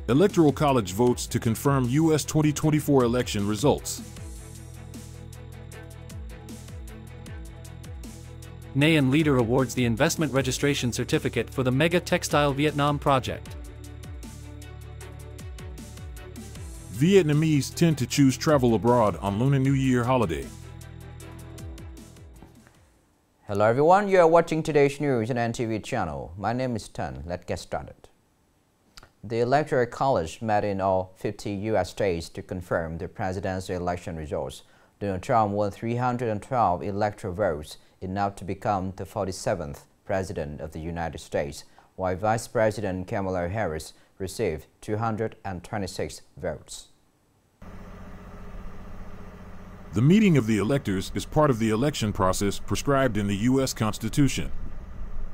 Electoral College votes to confirm U.S. 2024 election results. Nghe An leader awards the investment registration certificate for the mega Textile Vietnam project. Vietnamese tend to choose travel abroad on Lunar New Year holiday. Hello everyone, you are watching today's news on NTV channel. My name is Thành. Let's get started. The Electoral College met in all 50 U.S. states to confirm the presidential election results. Donald Trump won 312 electoral votes, enough to become the 47th President of the United States, while Vice President Kamala Harris received 226 votes. The meeting of the electors is part of the election process prescribed in the U.S. Constitution,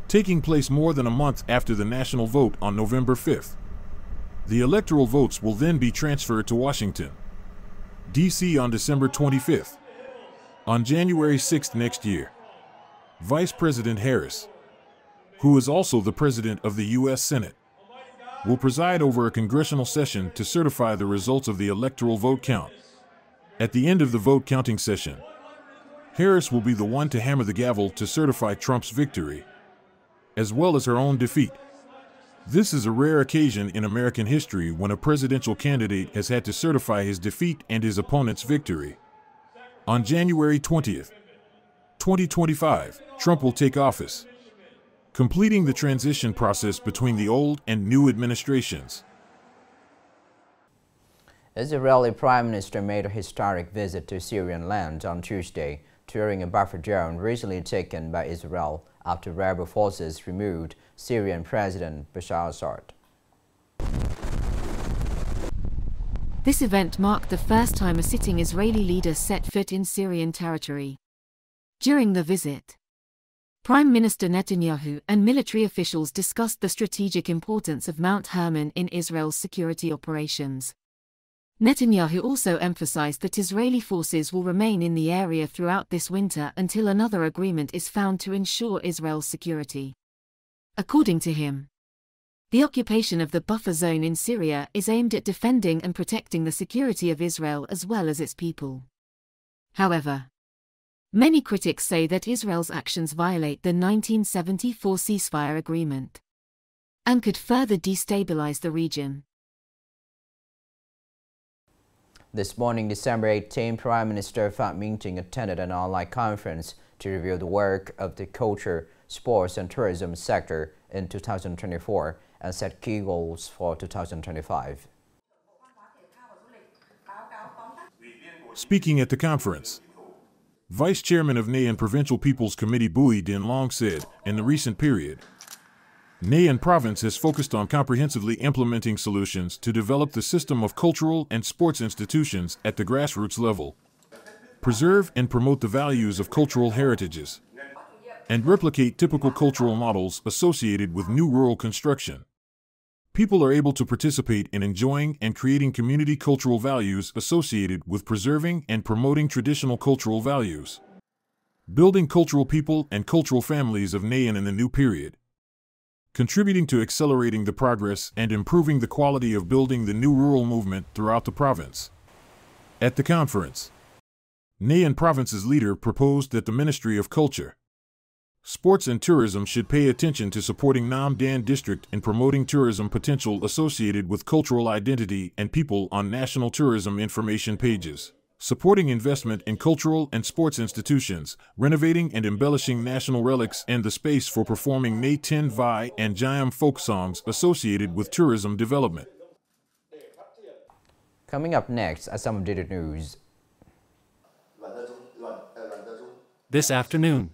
taking place more than a month after the national vote on November 5th. The electoral votes will then be transferred to Washington, D.C. on December 25th. On January 6th next year, Vice President Harris, who is also the President of the U.S. Senate, will preside over a congressional session to certify the results of the electoral vote count. At the end of the vote counting session, Harris will be the one to hammer the gavel to certify Trump's victory, as well as her own defeat. This is a rare occasion in American history when a presidential candidate has had to certify his defeat and his opponent's victory. On January 20th, 2025, Trump will take office, completing the transition process between the old and new administrations. Israeli Prime Minister made a historic visit to Syrian land on Tuesday, touring a buffer zone recently taken by Israel after rebel forces removed Syrian President Bashar Assad. This event marked the first time a sitting Israeli leader set foot in Syrian territory. During the visit, Prime Minister Netanyahu and military officials discussed the strategic importance of Mount Hermon in Israel's security operations. Netanyahu also emphasized that Israeli forces will remain in the area throughout this winter until another agreement is found to ensure Israel's security. According to him, the occupation of the buffer zone in Syria is aimed at defending and protecting the security of Israel as well as its people. However, many critics say that Israel's actions violate the 1974 ceasefire agreement and could further destabilize the region. This morning, December 18, Prime Minister Ming attended an online conference to review the work of the culture, sports and tourism sector in 2024 and set key goals for 2025. Speaking at the conference, Vice Chairman of Nghe An Provincial People's Committee Bui Din Long said, in the recent period, Nghe An Province has focused on comprehensively implementing solutions to develop the system of cultural and sports institutions at the grassroots level, preserve and promote the values of cultural heritages, and replicate typical cultural models associated with new rural construction. People are able to participate in enjoying and creating community cultural values associated with preserving and promoting traditional cultural values, building cultural people and cultural families of Nghe An in the new period, contributing to accelerating the progress and improving the quality of building the new rural movement throughout the province. At the conference, Nghe An Province's leader proposed that the Ministry of Culture, Sports and Tourism should pay attention to supporting Nam Dan District in promoting tourism potential associated with cultural identity and people on national tourism information pages, supporting investment in cultural and sports institutions, renovating and embellishing national relics and the space for performing Nay Tin Vai and Jayam folk songs associated with tourism development. Coming up next are some updated news. This afternoon,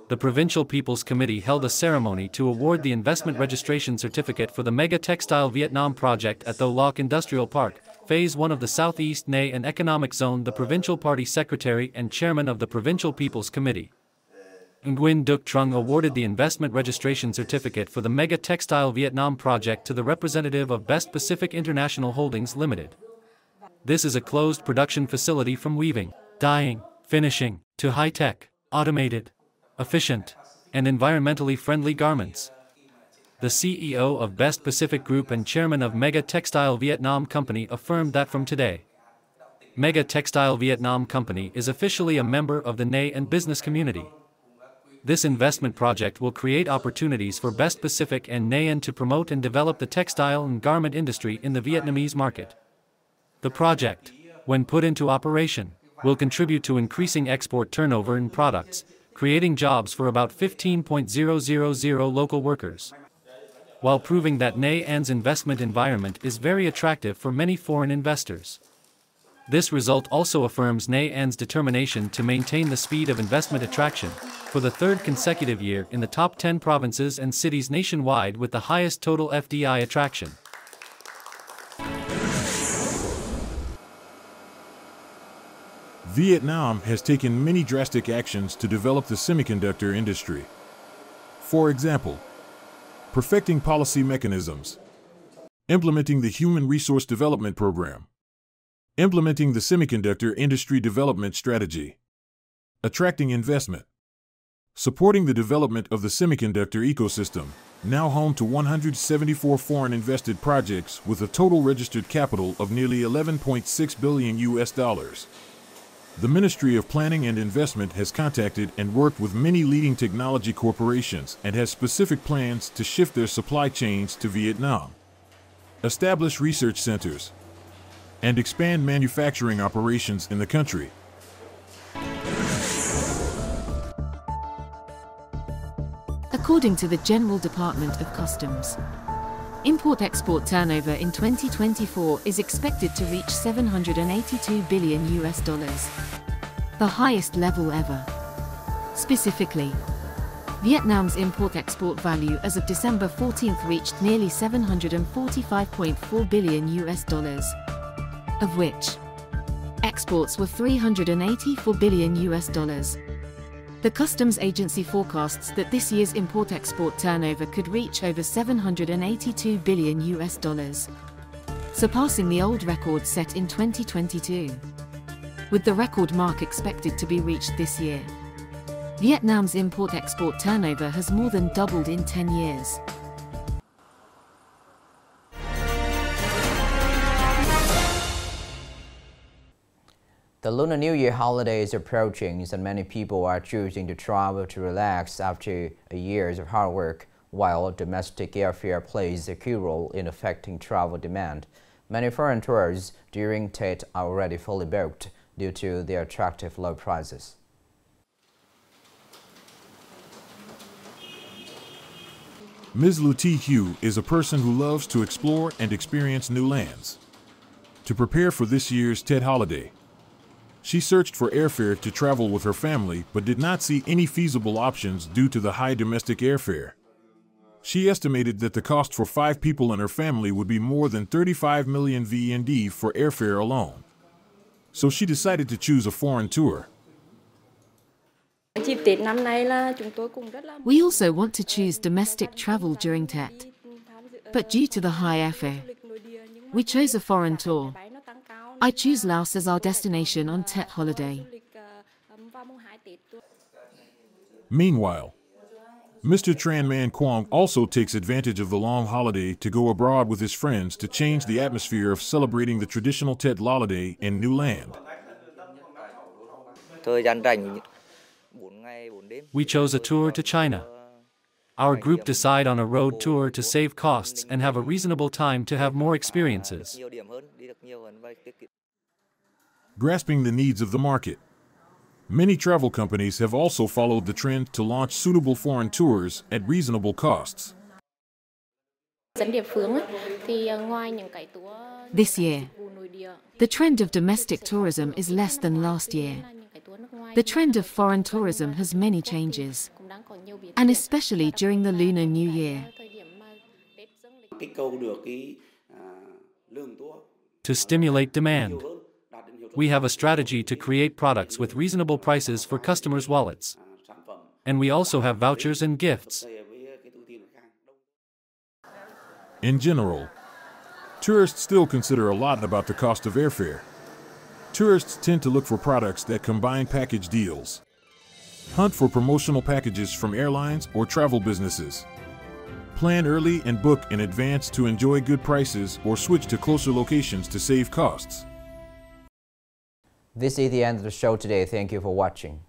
the Provincial People's Committee held a ceremony to award the investment registration certificate for the mega Textile Vietnam project at the Loc Industrial Park, Phase 1 of the Southeast Nghe An Economic Zone. The Provincial Party Secretary and Chairman of the Provincial People's Committee, Nguyen Duc Trung, awarded the investment registration certificate for the mega Textile Vietnam project to the representative of Best Pacific International Holdings Limited. This is a closed production facility from weaving, dyeing, finishing, to high-tech, automated, efficient, and environmentally friendly garments. the CEO of Best Pacific Group and chairman of Mega Textile Vietnam Company, affirmed that from today, Mega Textile Vietnam Company is officially a member of the Nghe An business community. This investment project will create opportunities for Best Pacific and Nghe An to promote and develop the textile and garment industry in the Vietnamese market. The project, when put into operation, will contribute to increasing export turnover in products, creating jobs for about 15,000 local workers, while proving that Nghe An's investment environment is very attractive for many foreign investors. This result also affirms Nghe An's determination to maintain the speed of investment attraction for the third consecutive year in the top 10 provinces and cities nationwide with the highest total FDI attraction. Vietnam has taken many drastic actions to develop the semiconductor industry. For example, perfecting policy mechanisms, implementing the Human Resource Development Program, implementing the Semiconductor Industry Development Strategy, attracting investment, supporting the development of the semiconductor ecosystem, now home to 174 foreign invested projects with a total registered capital of nearly $11.6 billion. The Ministry of Planning and Investment has contacted and worked with many leading technology corporations and has specific plans to shift their supply chains to Vietnam, establish research centers, and expand manufacturing operations in the country. According to the General Department of Customs, import-export turnover in 2024 is expected to reach $782 billion, the highest level ever. Specifically, Vietnam's import-export value as of December 14th reached nearly $745.4 billion, of which exports were $384 billion. The customs agency forecasts that this year's import-export turnover could reach over $782 billion, surpassing the old record set in 2022. With the record mark expected to be reached this year, Vietnam's import-export turnover has more than doubled in 10 years. The Lunar New Year holiday is approaching, and many people are choosing to travel to relax after a year of hard work, while domestic airfare plays a key role in affecting travel demand. Many foreign tours during Tet are already fully booked due to their attractive low prices. Ms. Lu Thi Hu is a person who loves to explore and experience new lands. To prepare for this year's Tet holiday, she searched for airfare to travel with her family but did not see any feasible options due to the high domestic airfare. She estimated that the cost for 5 people in her family would be more than 35 million VND for airfare alone. So she decided to choose a foreign tour. We also want to choose domestic travel during Tet, but due to the high airfare, we chose a foreign tour. I choose Laos as our destination on Tet holiday. Meanwhile, Mr. Tran Man Quang also takes advantage of the long holiday to go abroad with his friends to change the atmosphere of celebrating the traditional Tet holiday in new land. We chose a tour to China. Our group decide on a road tour to save costs and have a reasonable time to have more experiences. Grasping the needs of the market, many travel companies have also followed the trend to launch suitable foreign tours at reasonable costs. This year, the trend of domestic tourism is less than last year. The trend of foreign tourism has many changes, and especially during the Lunar New Year. To stimulate demand, we have a strategy to create products with reasonable prices for customers' wallets. And we also have vouchers and gifts. In general, tourists still consider a lot about the cost of airfare. Tourists tend to look for products that combine package deals, hunt for promotional packages from airlines or travel businesses, Plan early and book in advance to enjoy good prices or switch to closer locations to save costs. This is the end of the show today. Thank you for watching.